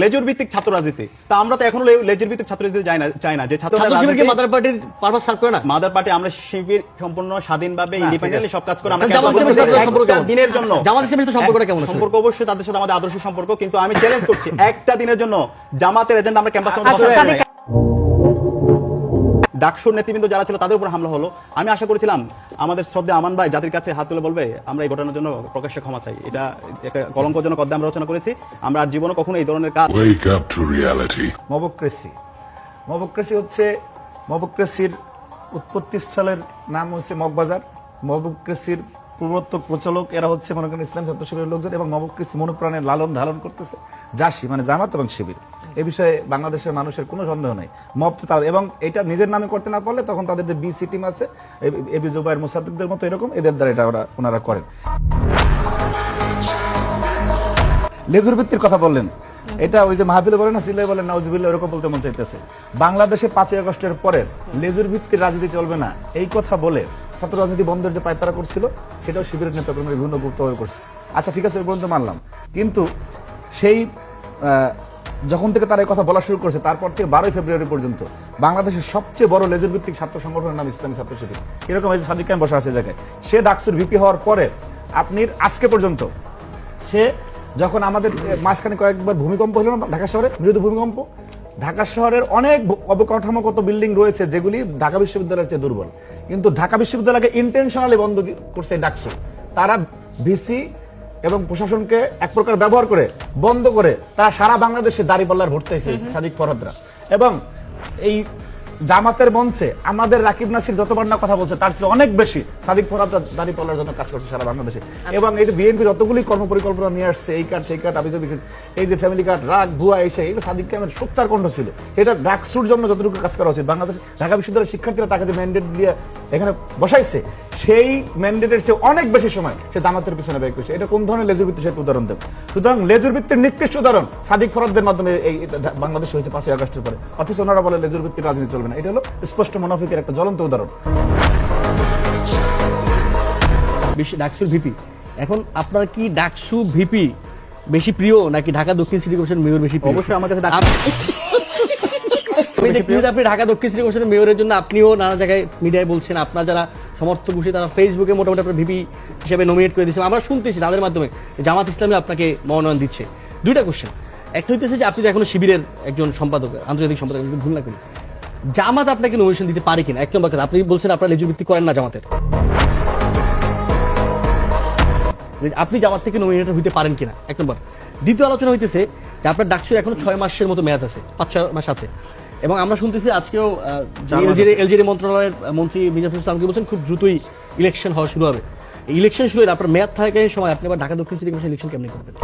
লেজুর ভিত্তিক ছাত্র রাজনীতি তা আমরা তো এখনো লেজুর ভিত্তিক ছাত্র রাজনীতি চাই না যে ছাত্র শিবিরকে মাদার পার্টির পারপাস সার্ভ করে না মাদার পার্টি আমরা শিবির সম্পূর্ণ স্বাধীনভাবে ইন্ডিপেন্ডেন্টলি সব কাজ করে আমরা একটা দিনের জন্য জামাত ইসলামের তো সম্পর্কটা কেমন সম্পর্ক অবশ্যই তাদের সাথে আমাদের আদর্শ সম্পর্ক কিন্তু আমি চ্যালেঞ্জ করছি একটা দিনের জন্য জামাতের এজেন্ডা আমরা ক্যাম্পাসে ডাকসুর নেতৃবৃন্দ যারা ছিল তাদের উপর হামলা হলো আমি আশা করেছিলাম আমাদের শ্রদ্ধা আমান ভাই জাতির কাছে হাত তুলে বলবে আমরা এই ঘটনার জন্য প্রকাশ্যে ক্ষমা চাই এটা একটা কলঙ্কজনক অধ্যায় আমরা রচনা করেছি আমরা আর জীবনে কখনো এই ধরনের কাজ মবক্রেসি হচ্ছে মবক্রেসির উৎপত্তি স্থলের নাম হচ্ছে মগবাজার মবক্রেসির প্রবর্তক প্রচলক এরা হচ্ছে মনে করেন ইসলাম ছাত্র শিবিরের লোকজন এবং মবক্রেসি মনোপ্রাণে লালন ধারণ করতেছে জাসি মানে জামাত এবং শিবির এ বিষয়ে বাংলাদেশের মানুষের কোনো সন্দেহ নাই মব এবং এটা নিজের নামে করতে না পারলে তখন তাদের যে বিসি টিম আছে এবি জুবাইর মুসাদ্দিকদের মতো এরকম এদের দ্বারা এটা ওনারা করেন। লেজুর ভিত্তির কথা বললেন এটা ওই যে মাহফিলে বলেন না সিলে বলেন নাউজুবিল্লাহ এরকম বলতে মন চাইতেছে বাংলাদেশে 5ই আগস্টের পরে লেজুর ভিত্তির রাজনীতি চলবে না এই কথা বলে ছাত্র রাজনীতি বন্ধের যে পায়তারা করছিল সেটাও শিবিরের নেতাকর্মীরা বিভিন্ন গুরুত্বভাবে করছে। আচ্ছা ঠিক আছে ওই পর্যন্ত মানলাম কিন্তু সেই যখন থেকে তারা এই কথা বলা শুরু করেছে তারপর থেকে 12ই ফেব্রুয়ারি পর্যন্ত বাংলাদেশের সবচেয়ে বড় লেজুর ভিত্তিক ছাত্র সংগঠনের নাম ইসলামী ছাত্র শিবির এরকম এই যে সাদিক খান বসা আছে জায়গায় সে ডাকসুর ভিপি হওয়ার পরে আপনি আজকে পর্যন্ত সে যখন আমাদের মাঝখানে কয়েকবার ভূমিকম্প হলো না ঢাকা শহরে মৃদু ভূমিকম্প ঢাকা শহরের অনেক অবকাঠামোগত বিল্ডিং রয়েছে যেগুলি ঢাকা বিশ্ববিদ্যালয়ের চেয়ে দুর্বল কিন্তু ঢাকা বিশ্ববিদ্যালয়কে ইন্টেনশনালি বন্ধ করছে ডাকসু তারা ভিসি এবং প্রশাসনকে এক প্রকার ব্যবহার করে বন্ধ করে তারা সারা বাংলাদেশে দাঁড়িপাল্লার ভোট চাইছে সাদিক ফরহাদরা এবং এই জামাতের মঞ্চে আমাদের রাকিব নাসির যতবার না কথা বলছে তার চেয়ে অনেক বেশি সাদিক ফরহাদরা দাঁড়িপাল্লার জন্য কাজ করছে সারা বাংলাদেশে এবং এই যে বিএনপি যতগুলি কর্মপরিকল্পনা নিয়ে আসছে এই কার্ড সেই কার্ড আবিদ এই যে ফ্যামিলি কার্ড রাগ ভুয়া এসে এই সাদিক খানের সোচ্চার কণ্ঠ ছিল এটা ডাকসুর জন্য যতটুকু কাজ করা উচিত বাংলাদেশ ঢাকা বিশ্ববিদ্যালয়ের শিক্ষার্থীরা তাকে যে ম্যান্ডেট দিয়ে এখানে বসাইছে সেই ম্যান্ডেটের চেয়ে অনেক বেশি সময় সে জামাতের পিছনে ব্যয় করছে এটা কোন ধরনের লেজুর ভিত্তি সে উদাহরণ দেব সুতরাং লেজুর ভিত্তির নিকৃষ্ট উদাহরণ সাদিক ফরহাদদের মাধ্যমে এই বাংলাদেশ হয়েছে 5ই আগস্টের পরে অথচ ওনারা বলে লেজুর ভিত্তির রাজনীতি চলবে না এটা হলো স্পষ্ট মুনাফিকের একটা জ্বলন্ত উদাহরণ। ডাকসুর ভিপি এখন আপনার কি ডাকসু ভিপি বেশি প্রিয় নাকি ঢাকা দক্ষিণ সিটি কর্পোরেশন মেয়র বেশি প্রিয়? অবশ্যই আমার কাছে আপনি ঢাকা দক্ষিণ সিটি কর্পোরেশনের মেয়রের জন্য আপনিও নানা জায়গায় মিডিয়ায় বলছেন আপনার যারা সমর্থক বসে তারা ফেসবুকে মোটামুটি আপনার ভিপি হিসেবে নমিনেট করে দিয়েছেন আমরা শুনতেছি তাদের মাধ্যমে জামাত ইসলামী আপনাকে মনোনয়ন দিচ্ছে। দুইটা কোশ্চেন একটা হইতেছে যে আপনি তো এখনো শিবিরের একজন সম্পাদক আন্তর্জাতিক সম্পাদক ভুল না করি জামাত আপনাকে নমিনেশন দিতে পারে কিনা এক নম্বর কথা আপনি বলছেন আপনারা লেজুর ভিত্তি করেন না জামাতের আপনি জামাত থেকে নমিনেটেড হইতে পারেন কিনা এক নম্বর। দ্বিতীয় আলোচনা হইতেছে যে আপনার ডাকসুর এখনো 6 মাসের মতো মেয়াদ আছে 5-6 মাস আছে এবং আমরা শুনতেছি আজকেও এলজিডি মন্ত্রণালয়ের মন্ত্রী মির্জা ইসলামকে বলছেন খুব দ্রুতই ইলেকশন হওয়া শুরু হবে ইলেকশন শুরু হলে আপনার মেয়াদ থাকাকালীন সময় আপনি আবার ঢাকা দক্ষিণ সিটি কর্পোরেশন ইলেকশন কেমনি করবেন?